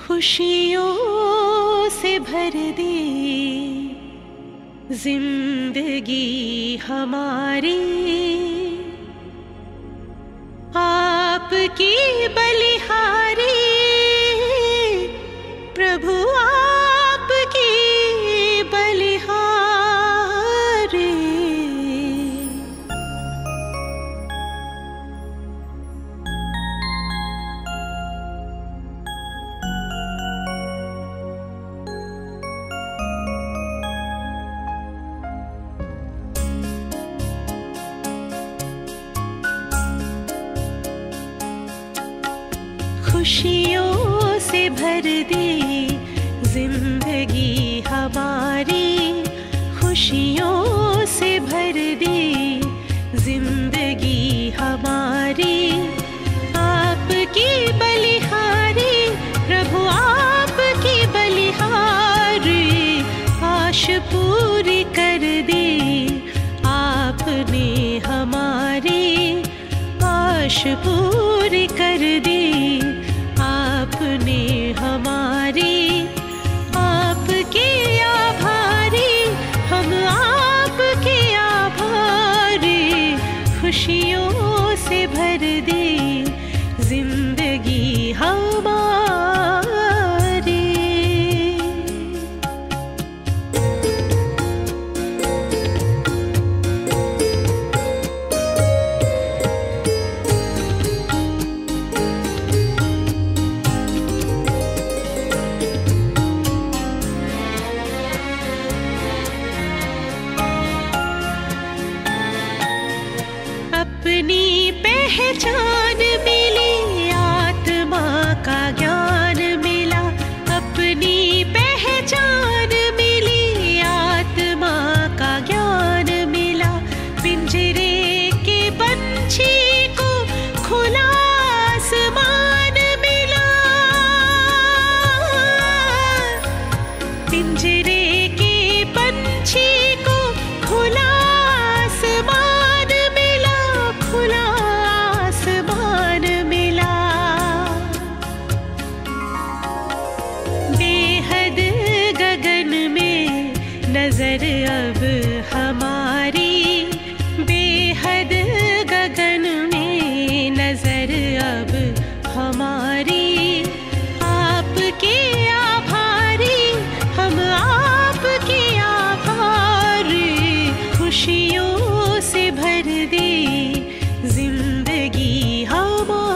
खुशियों से भर दी जिंदगी हमारी, आपकी बलिहारी प्रभु, आपकी बलिहारी। खुशियों से भर दी जिंदगी हमारी, खुशियों से भर दी जिंदगी हमारी, आपकी बलिहारी प्रभु, आपकी बलिहारी। आश पूरी कर दी आपने हमारी, आश पूरी कर दी आपने हमारी, आपके आभारी हम, आपके आभारी। खुशियों से भर दी जिंदगी हमारी। अपनी पहचान मिली, आत्मा का ज्ञान मिला, अपनी पहचान मिली, आत्मा का ज्ञान मिला। पिंजरे के पंछी को खुला आसमान मिला, पिंजरे के पंछी को खुला आसमान मिला, खुला आसमान मिला। बेहद गगन में नजर अब हमारी, बेहद गगन में नजर अब हमारी, आपके आभारी हम, आपके आभारी। खुशियों से भर दी जिंदगी हमारी।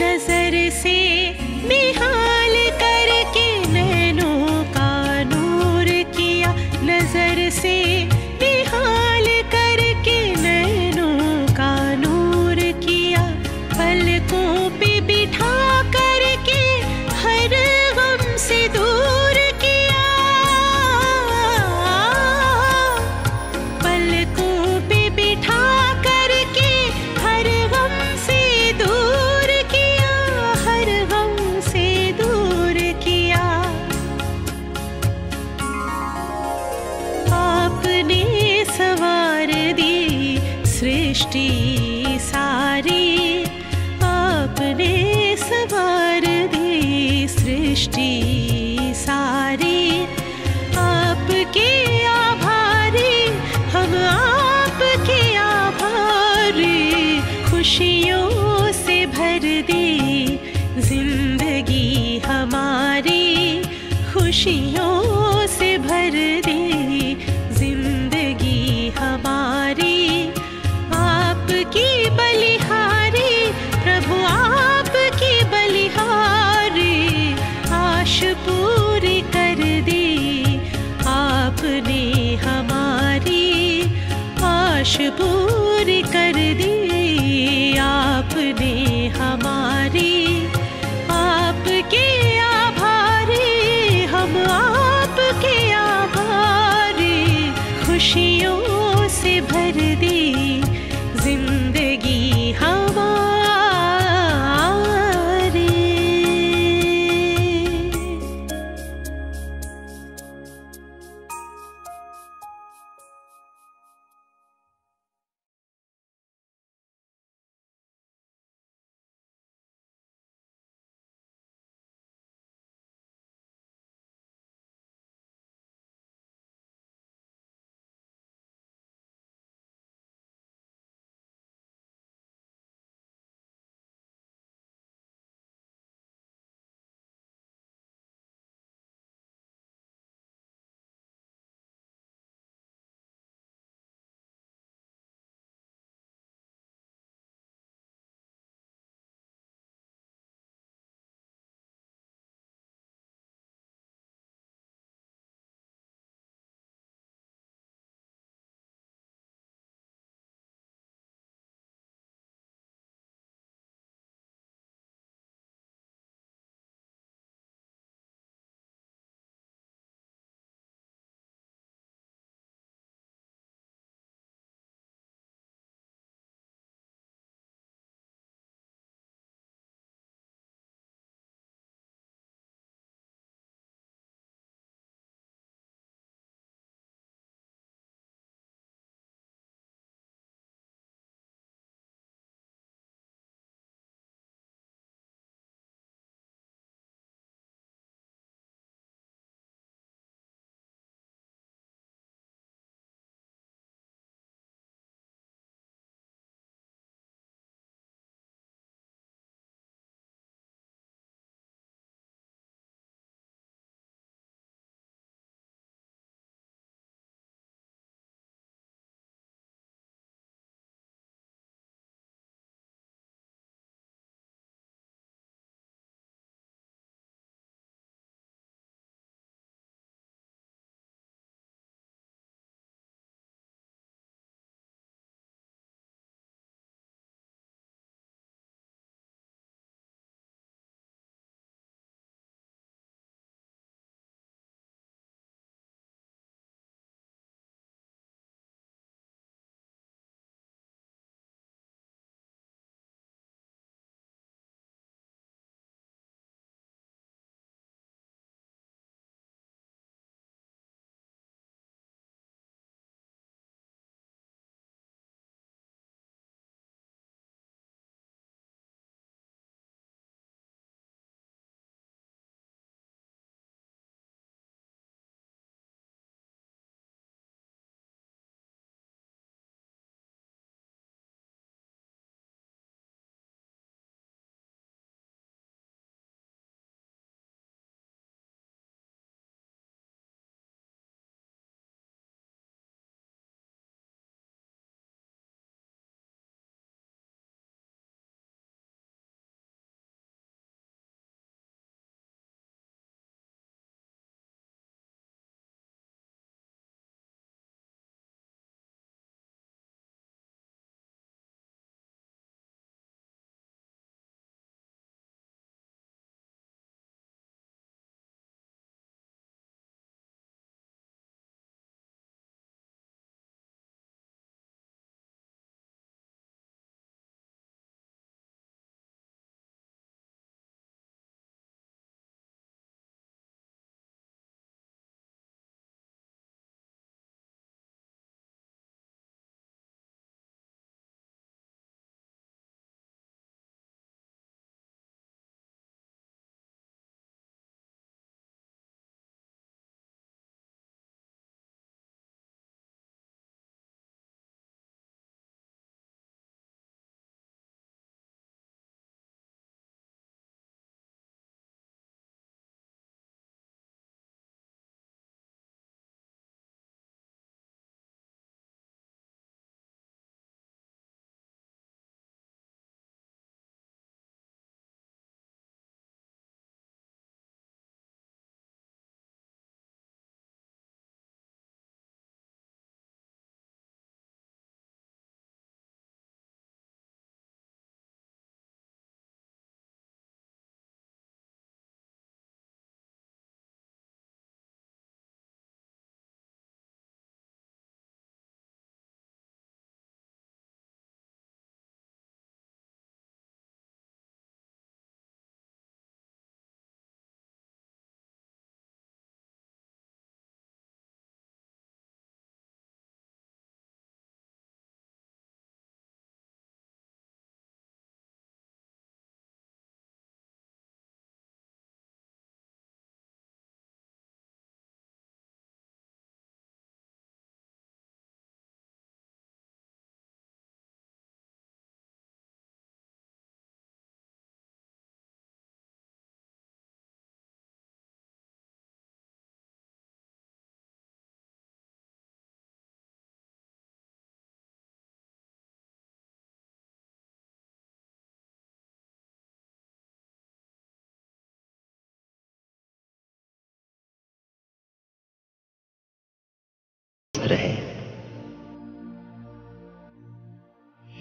नजर से निहाल करके नैनों का नूर किया, नजर से निहाल करके नैनों का नूर किया। पलकों पे बिठा करके हर गम से दूर किया, पलकों पे बिठा करके हर गम से दूर किया, हर गम से दूर किया। आपने सवार दी सृष्टि सारी, आपने सवार दी सृष्टि सारी। आपके आभारी हम, आपके आभारी। खुशियों से भर दी जिंदगी हमारी, खुशियों से भर दी जिंदगी हमारी। आपकी बलिहारी प्रभु, आपकी बलिहारी। आश पूरी कर दी आपने हमारी, आश पूरी कर दी आपने हमारी। आपके आभारी हम, आप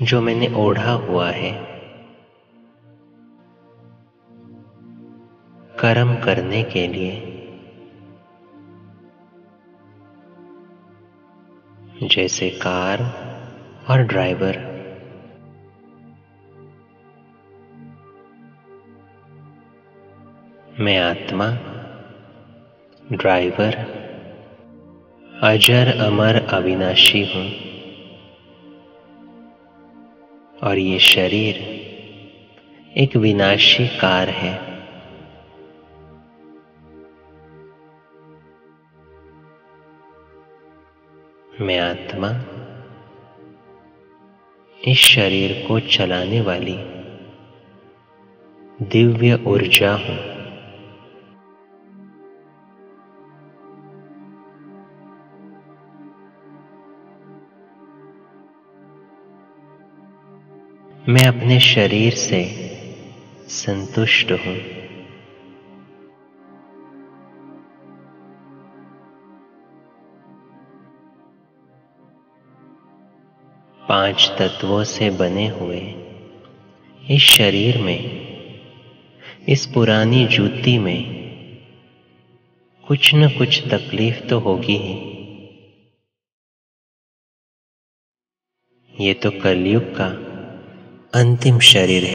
जो मैंने ओढ़ा हुआ है कर्म करने के लिए, जैसे कार और ड्राइवर। मैं आत्मा, ड्राइवर, अजर अमर अविनाशी हूं और ये शरीर एक विनाशी कार है। मैं आत्मा इस शरीर को चलाने वाली दिव्य ऊर्जा हूं। मैं अपने शरीर से संतुष्ट हूं। पांच तत्वों से बने हुए इस शरीर में, इस पुरानी जूती में कुछ न कुछ तकलीफ तो होगी ही। ये तो कलयुग का अंतिम शरीर है।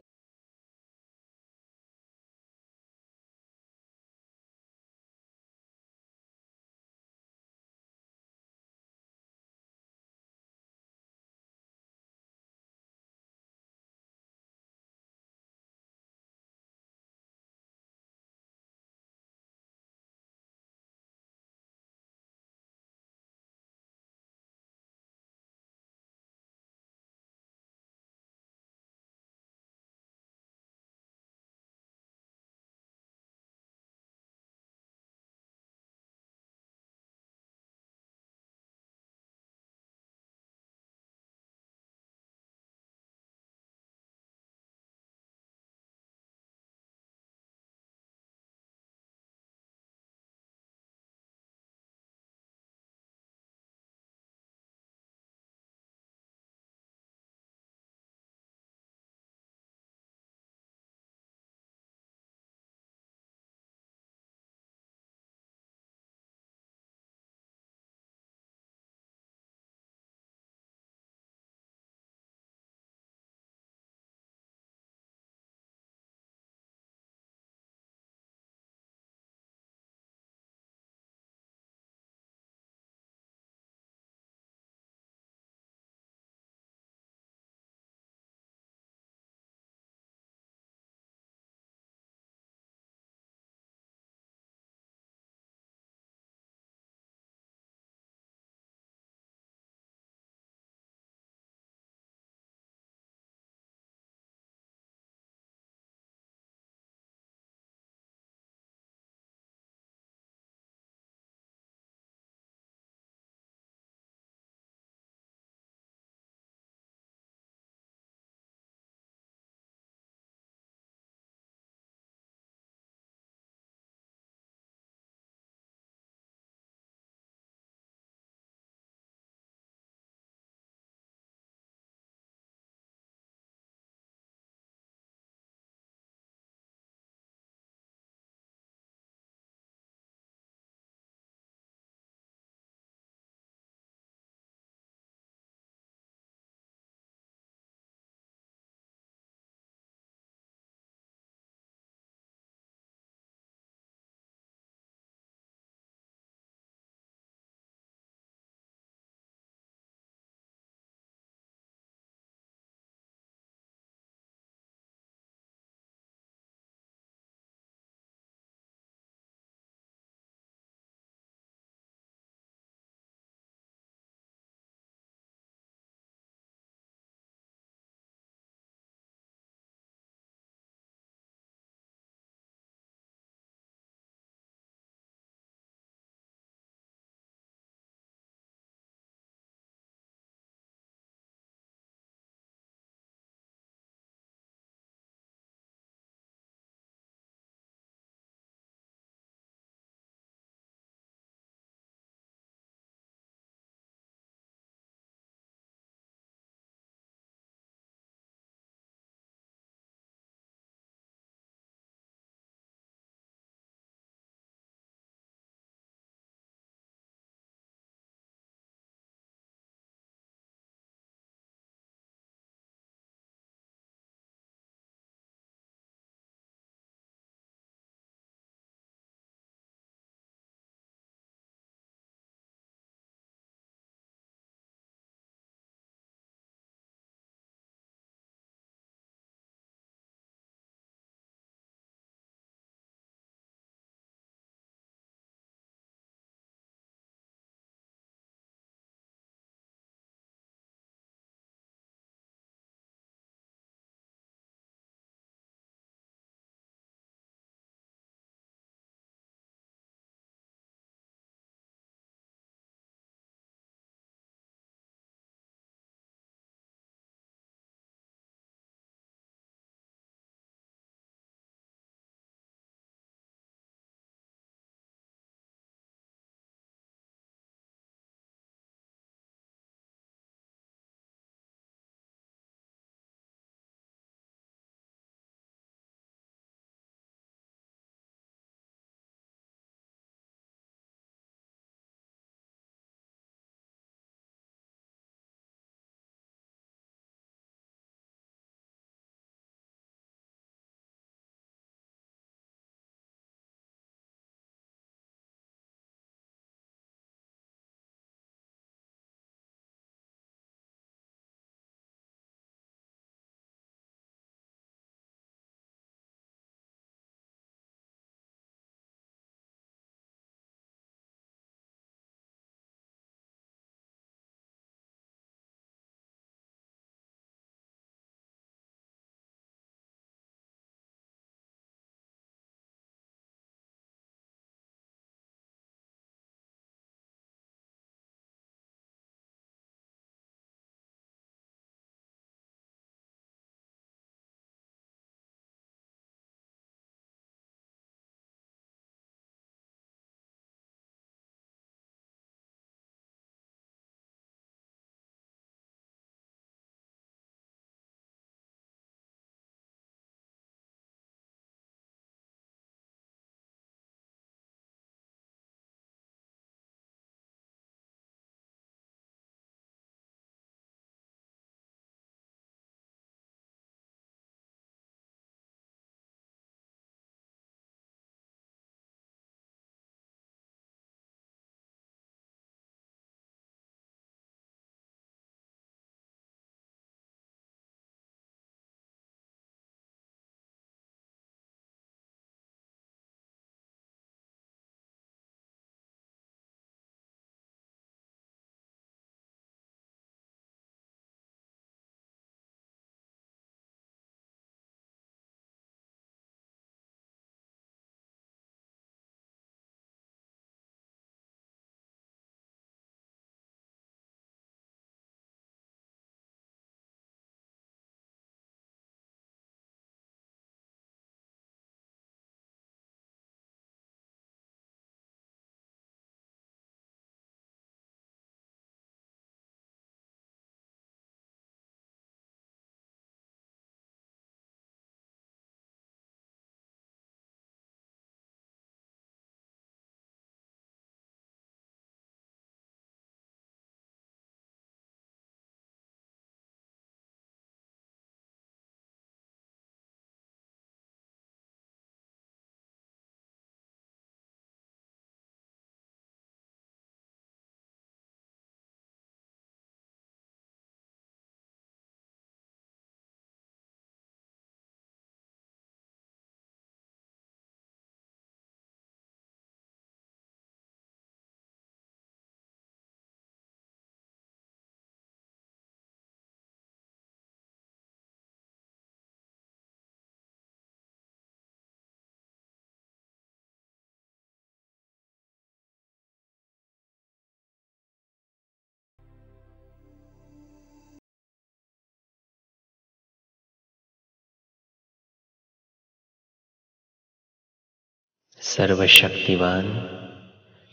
सर्वशक्तिवान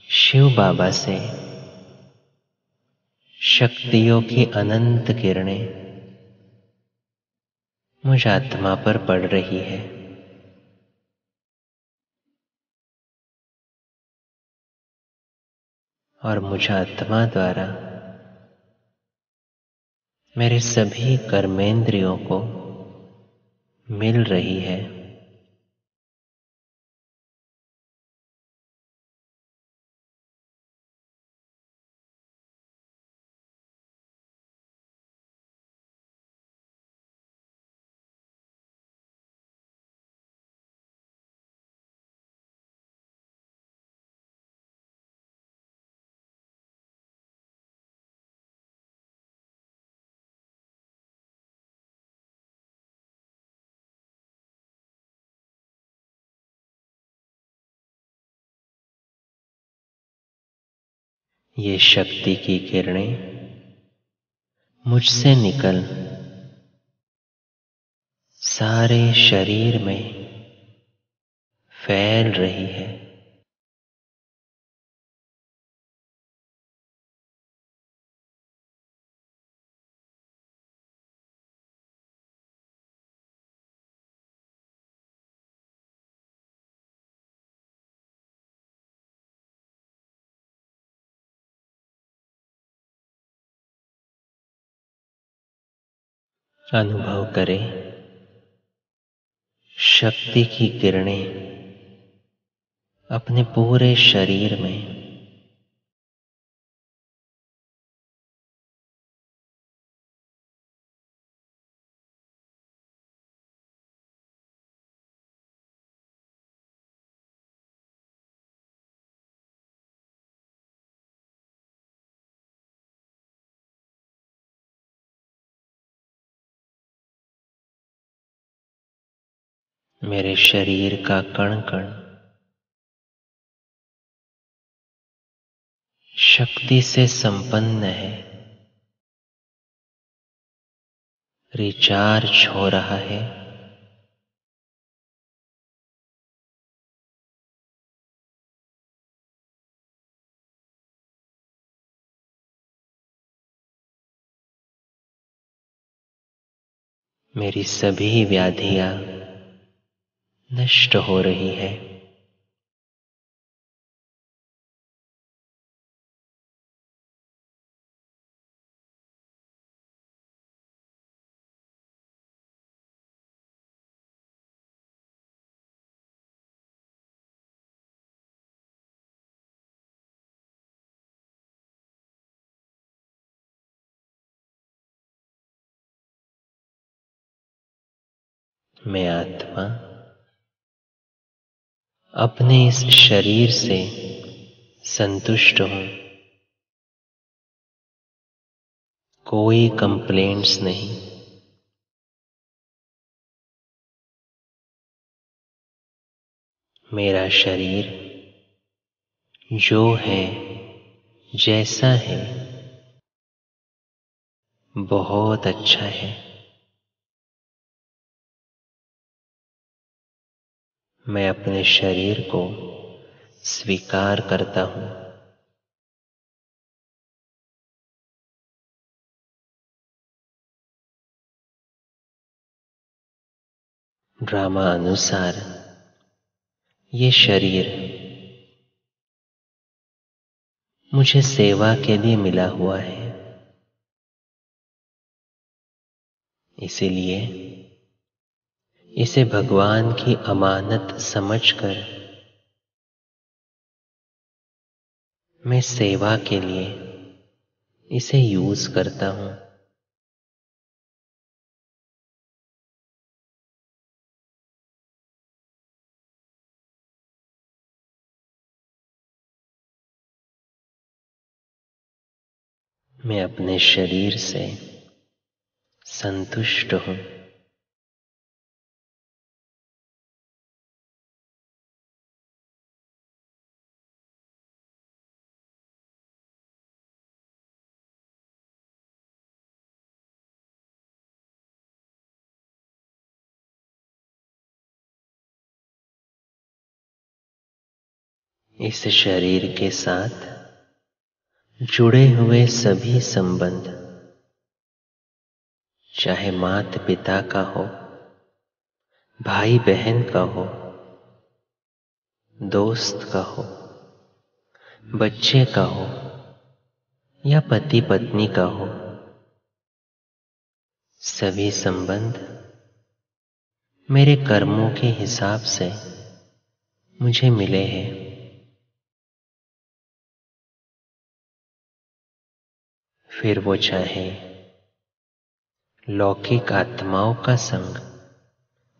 शिव बाबा से शक्तियों की अनंत किरणें मुझ आत्मा पर पड़ रही है। और मुझ आत्मा द्वारा मेरे सभी कर्मेंद्रियों को मिल रही है। ये शक्ति की किरणें मुझसे निकल सारे शरीर में फैल रही है। अनुभव करें, शक्ति की किरणें अपने पूरे शरीर में मेरे शरीर का कण कण शक्ति से संपन्न है, रिचार्ज हो रहा है। मेरी सभी व्याधियां नष्ट हो रही है। मैं आत्मा अपने इस शरीर से संतुष्ट हूं। कोई कंप्लेंट्स नहीं। मेरा शरीर जो है, जैसा है, बहुत अच्छा है। मैं अपने शरीर को स्वीकार करता हूं। ड्रामा अनुसार ये शरीर मुझे सेवा के लिए मिला हुआ है। इसीलिए इसे भगवान की अमानत समझकर मैं सेवा के लिए इसे यूज करता हूं। मैं अपने शरीर से संतुष्ट हूं। इस शरीर के साथ जुड़े हुए सभी संबंध, चाहे माता पिता का हो, भाई बहन का हो, दोस्त का हो, बच्चे का हो या पति पत्नी का हो, सभी संबंध मेरे कर्मों के हिसाब से मुझे मिले हैं। फिर वो चाहे लौकिक आत्माओं का संग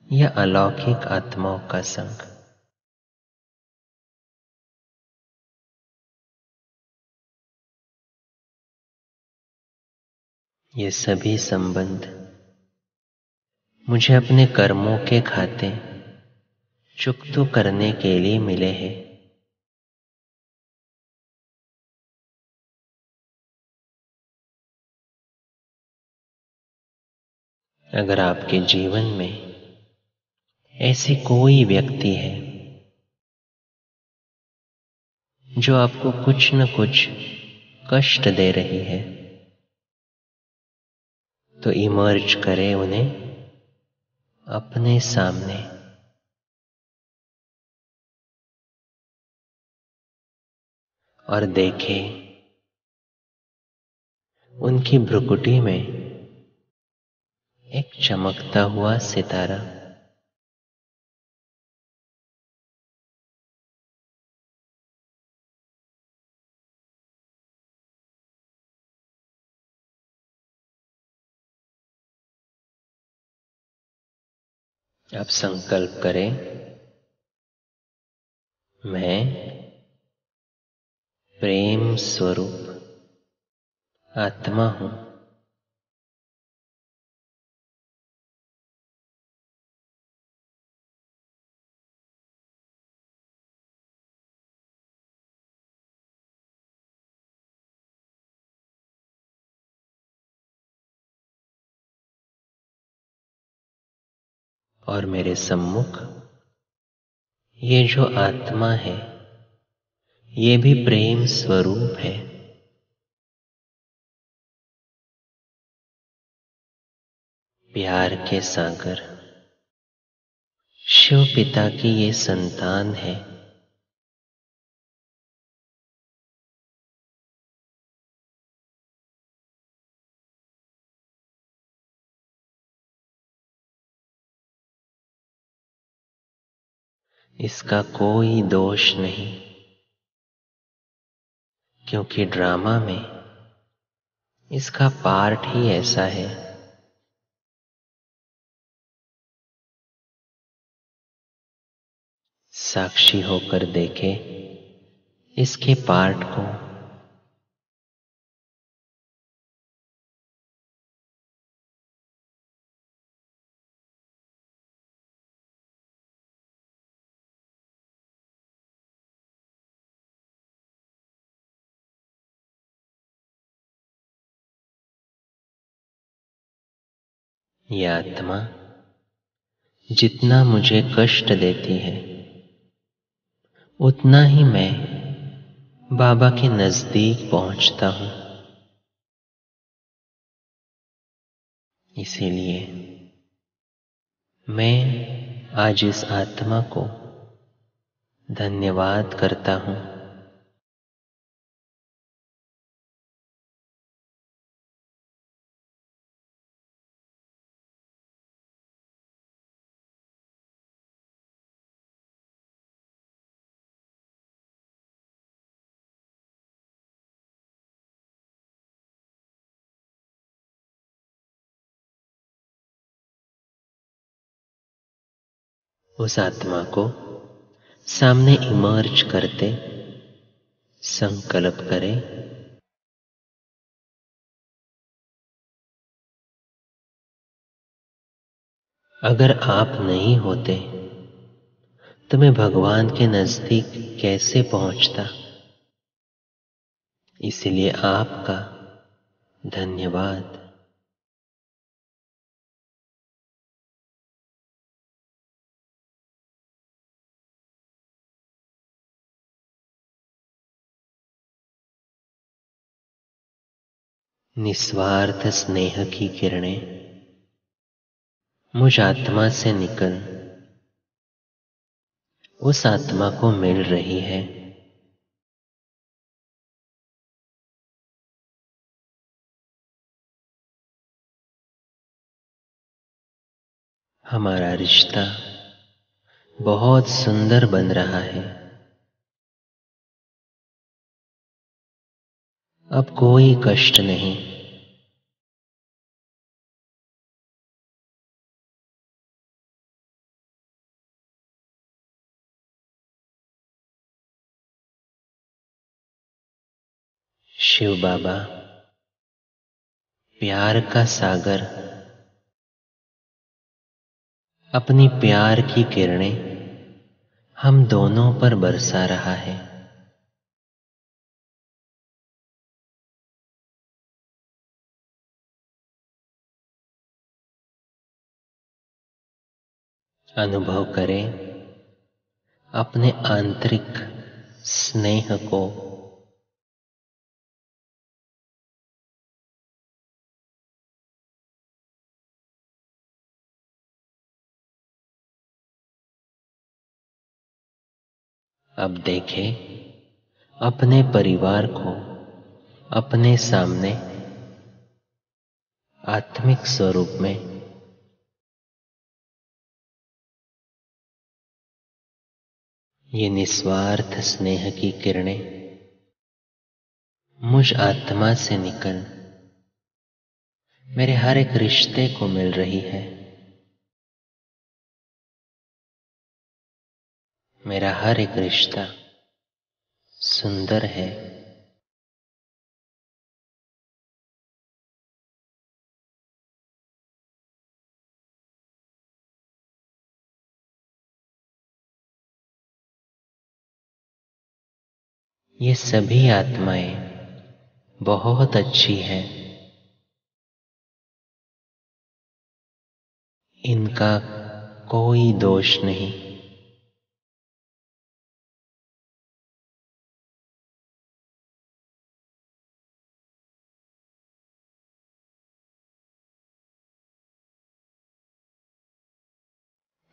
या अलौकिक आत्माओं का संग। ये सभी संबंध मुझे अपने कर्मों के खाते चुकता करने के लिए मिले हैं। अगर आपके जीवन में ऐसी कोई व्यक्ति है जो आपको कुछ न कुछ कष्ट दे रही है, तो इमर्ज करें उन्हें अपने सामने और देखें उनकी भ्रुकुटी में एक चमकता हुआ सितारा। आप संकल्प करें, मैं प्रेम स्वरूप आत्मा हूं। और मेरे सम्मुख ये जो आत्मा है, ये भी प्रेम स्वरूप है। प्यार के सागर शिव पिता की ये संतान है। इसका कोई दोष नहीं, क्योंकि ड्रामा में इसका पार्ट ही ऐसा है। साक्षी होकर देखे इसके पार्ट को। ये आत्मा जितना मुझे कष्ट देती है, उतना ही मैं बाबा के नजदीक पहुंचता हूं। इसीलिए मैं आज इस आत्मा को धन्यवाद करता हूं। उस आत्मा को सामने इमर्ज करते संकल्प करें, अगर आप नहीं होते तो मैं भगवान के नजदीक कैसे पहुंचता। इसलिए आपका धन्यवाद। निस्वार्थ स्नेह की किरणें मुझ आत्मा से निकल उस आत्मा को मिल रही है। हमारा रिश्ता बहुत सुंदर बन रहा है। अब कोई कष्ट नहीं। शिव बाबा प्यार का सागर अपनी प्यार की किरणें हम दोनों पर बरसा रहा है। अनुभव करें अपने आंतरिक स्नेह को। अब देखें अपने परिवार को अपने सामने आत्मिक स्वरूप में। ये निस्वार्थ स्नेह की किरणें मुझ आत्मा से निकल मेरे हर एक रिश्ते को मिल रही है। मेरा हर एक रिश्ता सुंदर है। ये सभी आत्माएं बहुत अच्छी हैं। इनका कोई दोष नहीं।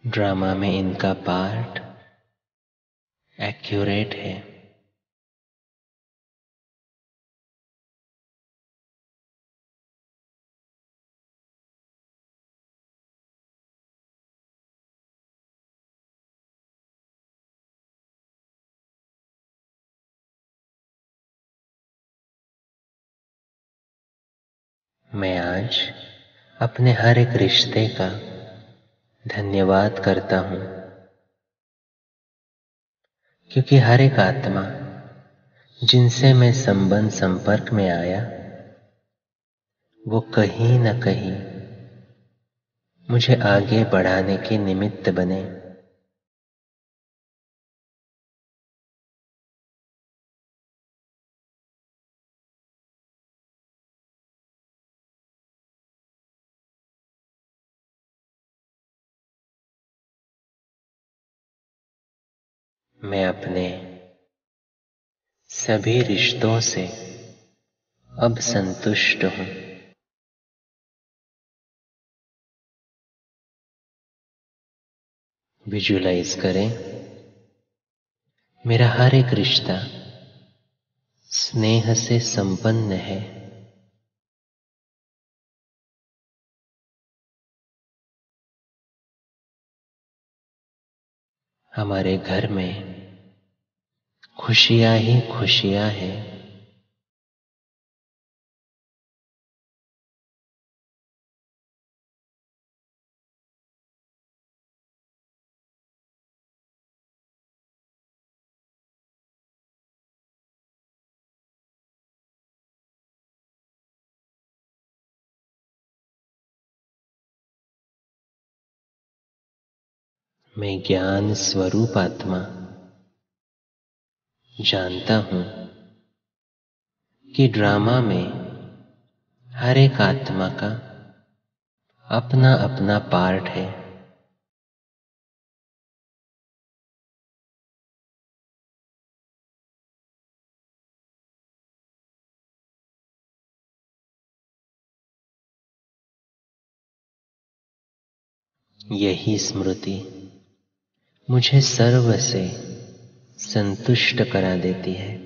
ड्रामा में इनका पार्ट एक्यूरेट है। मैं आज अपने हर एक रिश्ते का धन्यवाद करता हूँ, क्योंकि हर एक आत्मा जिनसे मैं संपर्क में आया वो कहीं न कहीं मुझे आगे बढ़ाने के निमित्त बने। मैं अपने सभी रिश्तों से अब संतुष्ट हूँ। विजुलाइज करें मेरा हर एक रिश्ता स्नेह से संपन्न है। हमारे घर में खुशियां ही खुशियां हैं। मैं ज्ञान स्वरूप आत्मा जानता हूँ कि ड्रामा में हर एक आत्मा का अपना अपना पार्ट है। यही स्मृति मुझे सर्व से संतुष्ट करा देती है।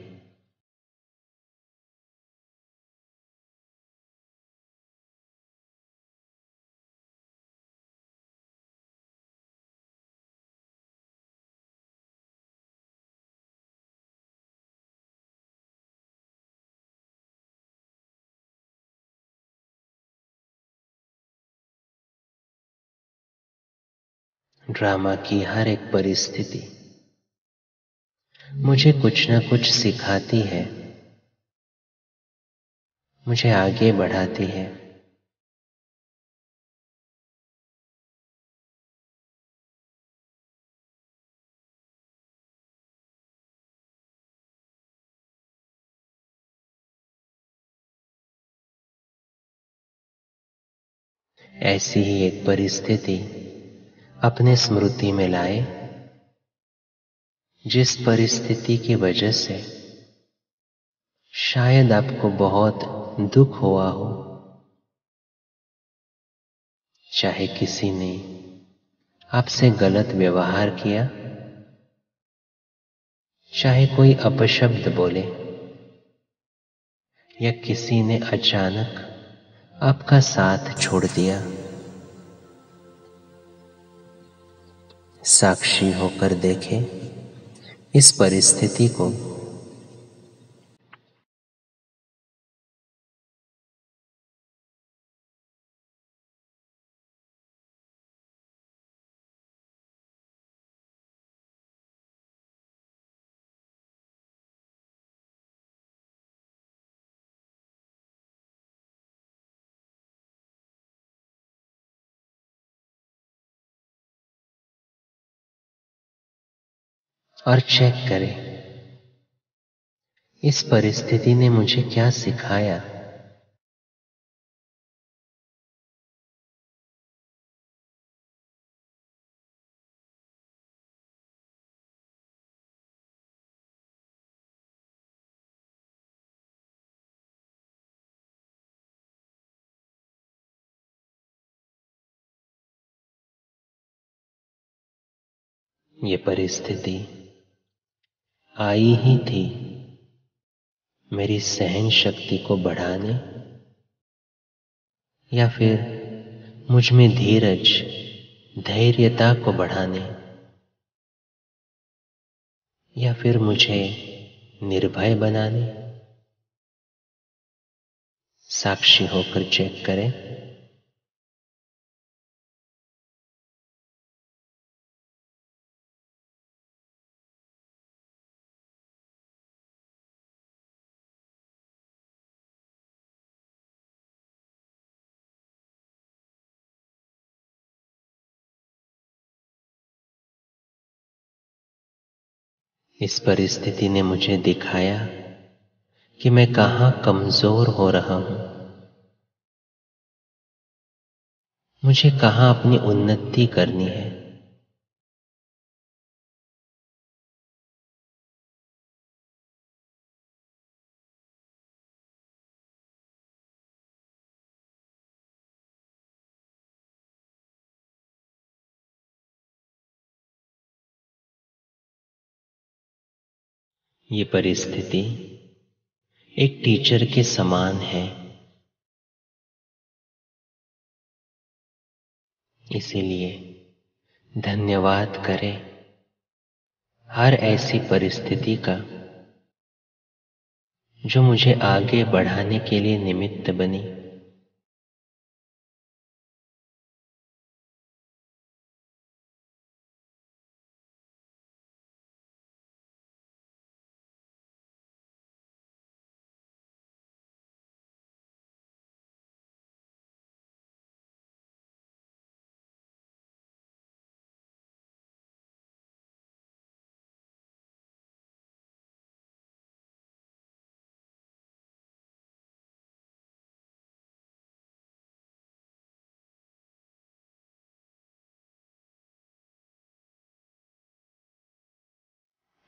ड्रामा की हर एक परिस्थिति मुझे कुछ न कुछ सिखाती है, मुझे आगे बढ़ाती है। ऐसी ही एक परिस्थिति अपने स्मृति में लाए, जिस परिस्थिति की वजह से शायद आपको बहुत दुख हुआ हो। चाहे किसी ने आपसे गलत व्यवहार किया, चाहे कोई अपशब्द बोले, या किसी ने अचानक आपका साथ छोड़ दिया। साक्षी होकर देखें इस परिस्थिति को। और चेक करें इस परिस्थिति ने मुझे क्या सिखाया। ये परिस्थिति आई ही थी मेरी सहन शक्ति को बढ़ाने, या फिर मुझ में धीरज, धैर्यता को बढ़ाने, या फिर मुझे निर्भय बनाने। साक्षी होकर चेक करें। इस परिस्थिति ने मुझे दिखाया कि मैं कहाँ कमजोर हो रहा हूं, मुझे कहाँ अपनी उन्नति करनी है। ये परिस्थिति एक टीचर के समान है, इसीलिए धन्यवाद करें हर ऐसी परिस्थिति का जो मुझे आगे बढ़ाने के लिए निमित्त बनी।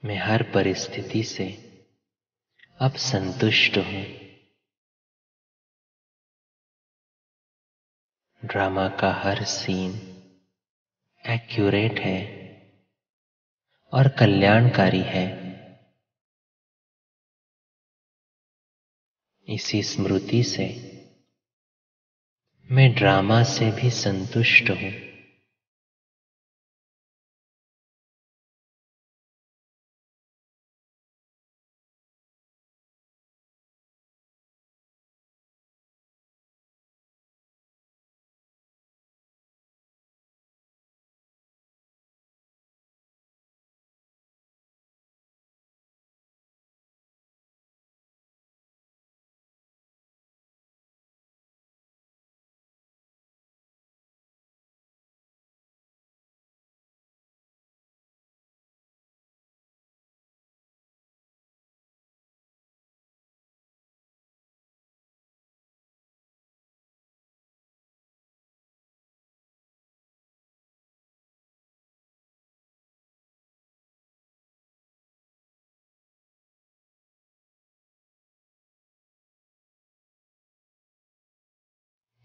मैं हर परिस्थिति से अब संतुष्ट हूं। ड्रामा का हर सीन एक्यूरेट है और कल्याणकारी है। इसी स्मृति से मैं ड्रामा से भी संतुष्ट हूं।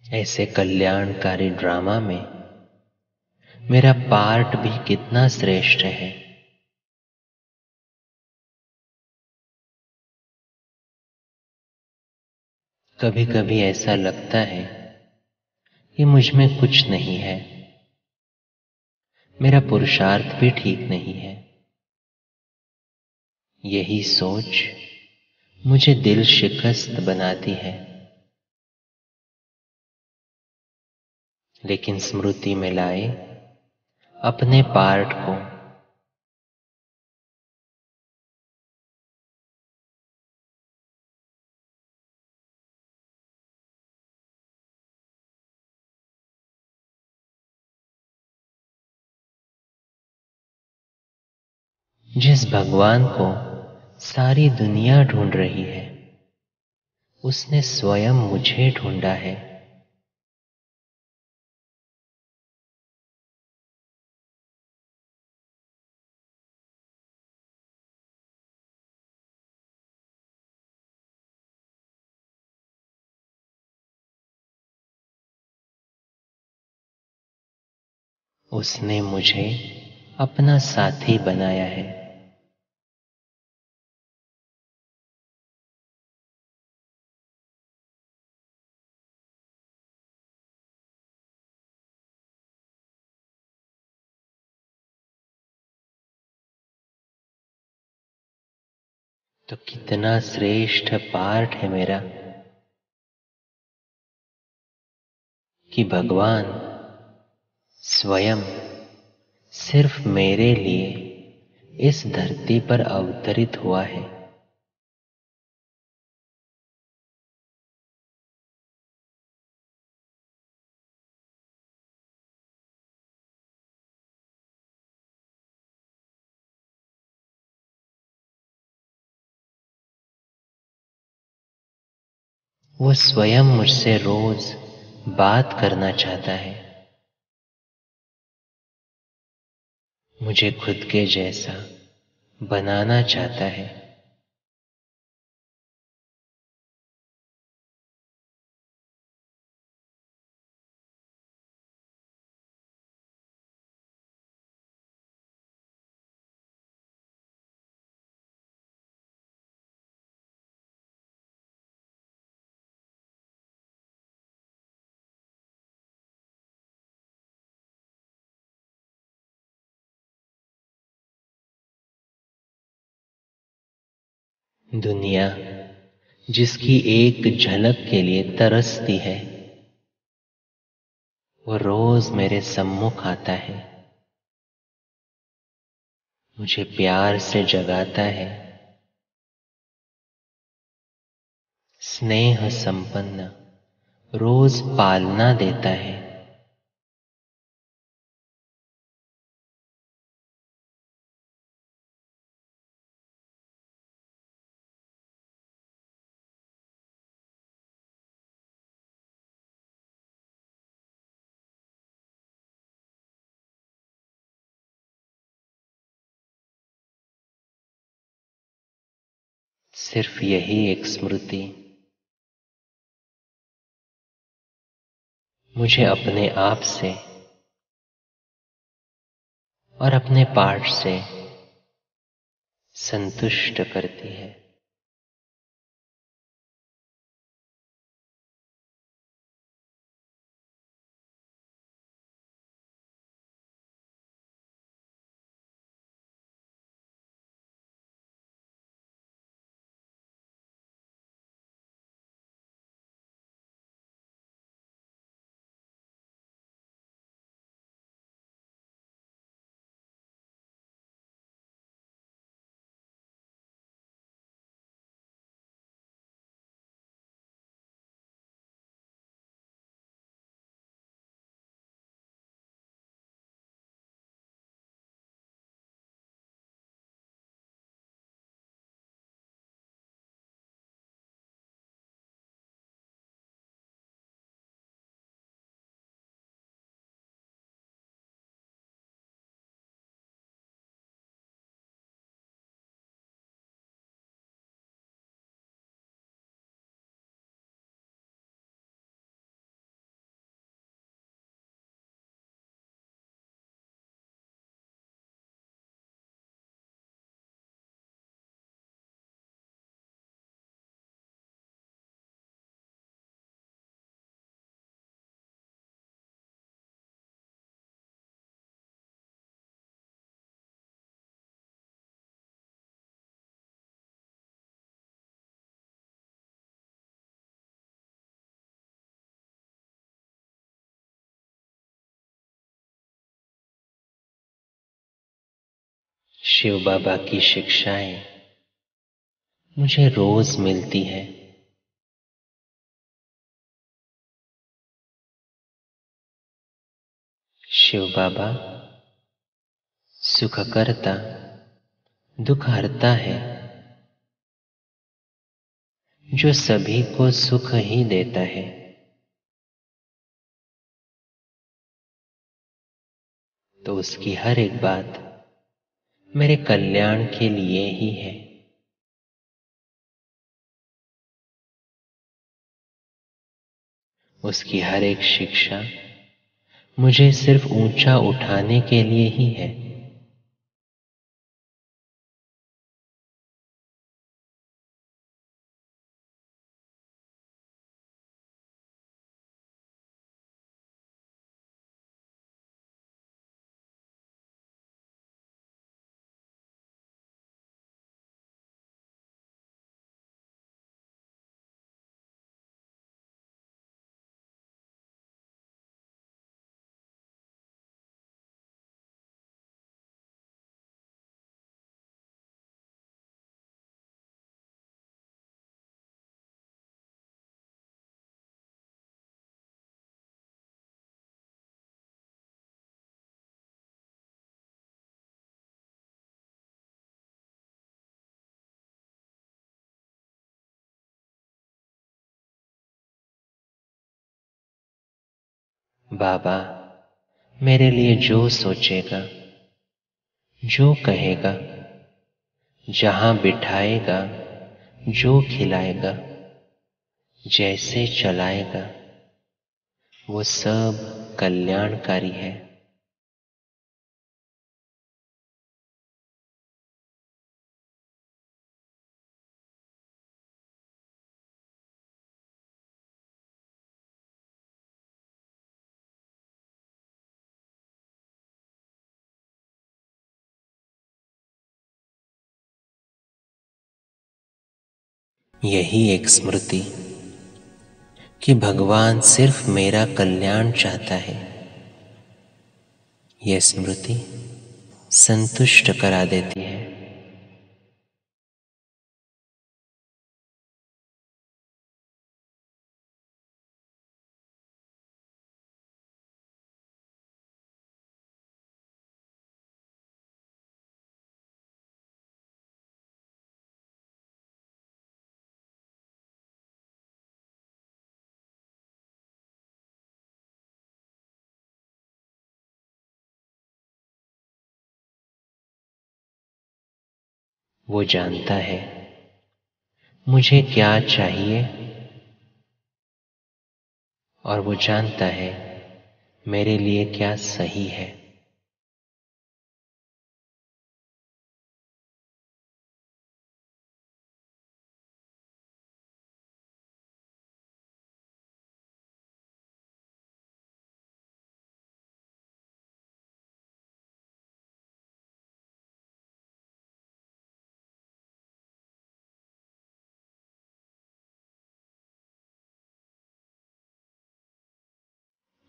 ऐसे कल्याणकारी ड्रामा में मेरा पार्ट भी कितना श्रेष्ठ है। कभी कभी ऐसा लगता है कि मुझ में कुछ नहीं है, मेरा पुरुषार्थ भी ठीक नहीं है। यही सोच मुझे दिल शिकस्त बनाती है। लेकिन स्मृति में लाए अपने पार्ट को, जिस भगवान को सारी दुनिया ढूंढ रही है, उसने स्वयं मुझे ढूंढा है। उसने मुझे अपना साथी बनाया है। तो कितना श्रेष्ठ पार्ट है मेरा कि भगवान स्वयं सिर्फ मेरे लिए इस धरती पर अवतरित हुआ है। वो स्वयं मुझसे रोज बात करना चाहता है, मुझे खुद के जैसा बनाना चाहता है। दुनिया जिसकी एक झलक के लिए तरसती है, वो रोज मेरे सम्मुख आता है, मुझे प्यार से जगाता है, स्नेह संपन्न रोज पालना देता है। सिर्फ यही एक स्मृति मुझे अपने आप से और अपने पाठ से संतुष्ट करती है। शिव बाबा की शिक्षाएं मुझे रोज मिलती हैं। शिव बाबा सुख करता दुख हरता है, जो सभी को सुख ही देता है। तो उसकी हर एक बात मेरे कल्याण के लिए ही है। उसकी हर एक शिक्षा मुझे सिर्फ ऊंचा उठाने के लिए ही है। बाबा मेरे लिए जो सोचेगा, जो कहेगा, जहां बिठाएगा, जो खिलाएगा, जैसे चलाएगा, वो सब कल्याणकारी है। यही एक स्मृति कि भगवान सिर्फ मेरा कल्याण चाहता है, यह स्मृति संतुष्ट करा देती है। वो जानता है मुझे क्या चाहिए और वो जानता है मेरे लिए क्या सही है।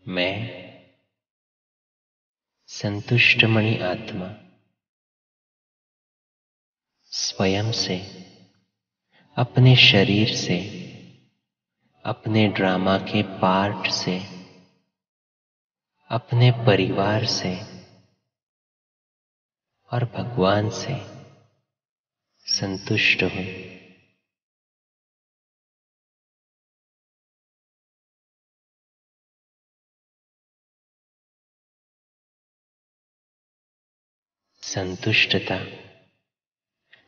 मैं संतुष्टमणि आत्मा स्वयं से, अपने शरीर से, अपने ड्रामा के पार्ट से, अपने परिवार से और भगवान से संतुष्ट हूं। संतुष्टता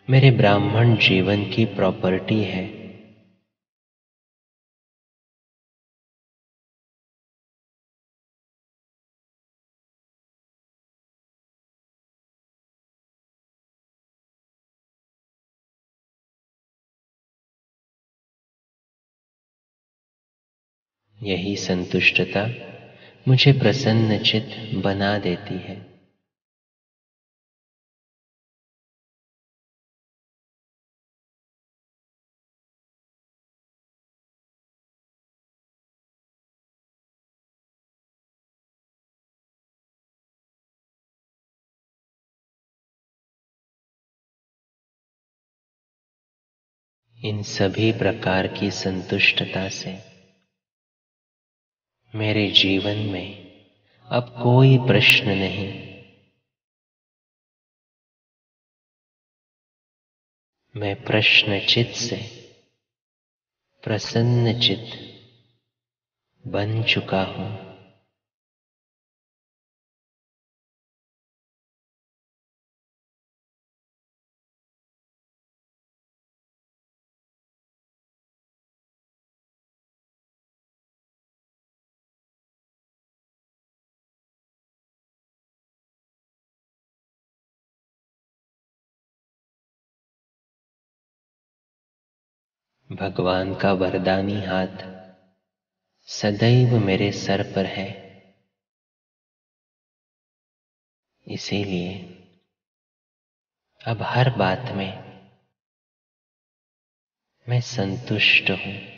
मेरे ब्राह्मण जीवन की प्रॉपर्टी है। यही संतुष्टता मुझे प्रसन्नचित्त बना देती है। इन सभी प्रकार की संतुष्टता से मेरे जीवन में अब कोई प्रश्न नहीं। मैं प्रश्नचित्त से प्रसन्नचित्त बन चुका हूं। भगवान का वरदानी हाथ सदैव मेरे सर पर है। इसीलिए अब हर बात में मैं संतुष्ट हूं।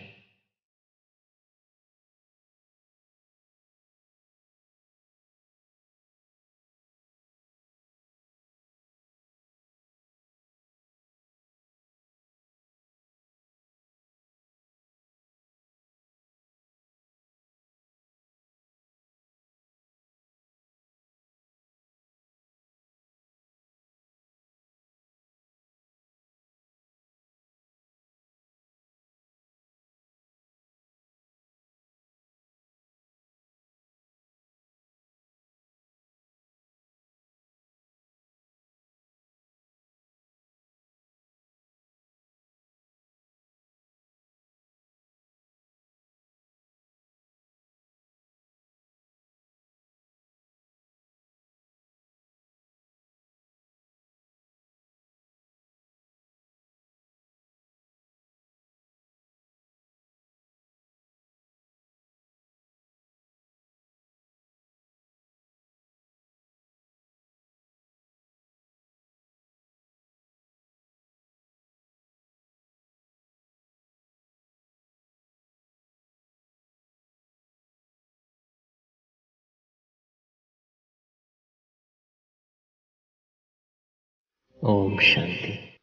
ओम शांति।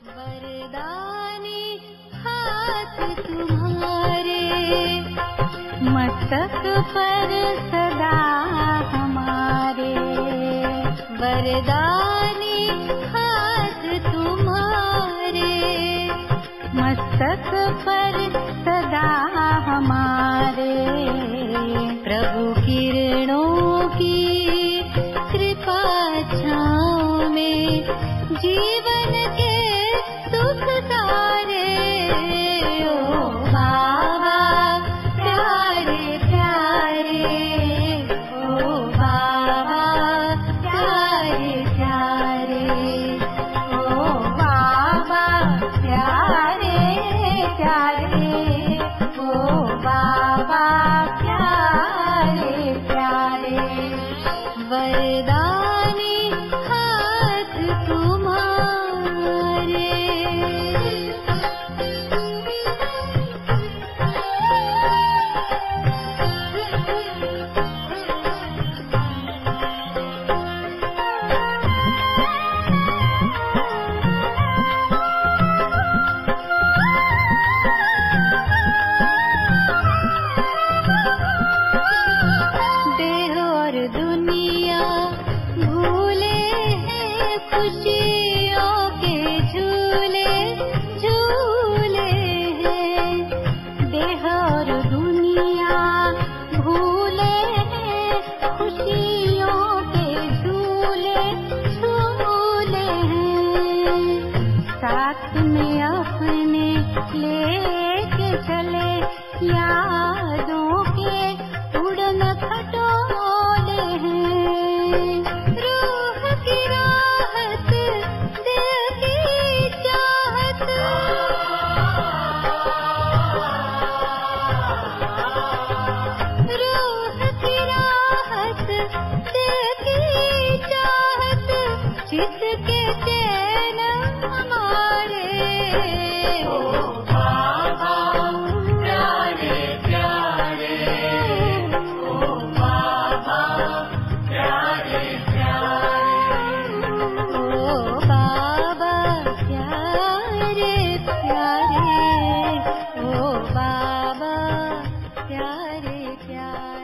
वरदानी हाथ तुम्हारे, मस्तक पर सदा हमारे। वरदानी हाथ तुम्हारे, मस्तक पर सदा हमारे। प्रभु किरणों की कृपा छाँव में जीवन के सुख सारे। ओ बाबा प्यारे प्यारे, ओ बाबा प्यारे प्यारे। प्यारे प्यारे वरदानी हाथ तुम्हारे। दुनिया भूले हैं खुशियों के झूले झूले हैं। देह और दुनिया भूले हैं खुशियों के झूले झूले हैं। साथ में अपने लेके चले यादों के उड़न खटोले हैं। रूह की राहत दिल की चाहत, रूह की राहत दिल की चाहत, चित के चैन हमारे। ओ बाबा प्यारे प्यारे, ओ बाबा प्यारे प्यारे, ओ बाबा प्यारे प्यारे, ओ बाबा प्यारे प्यारे।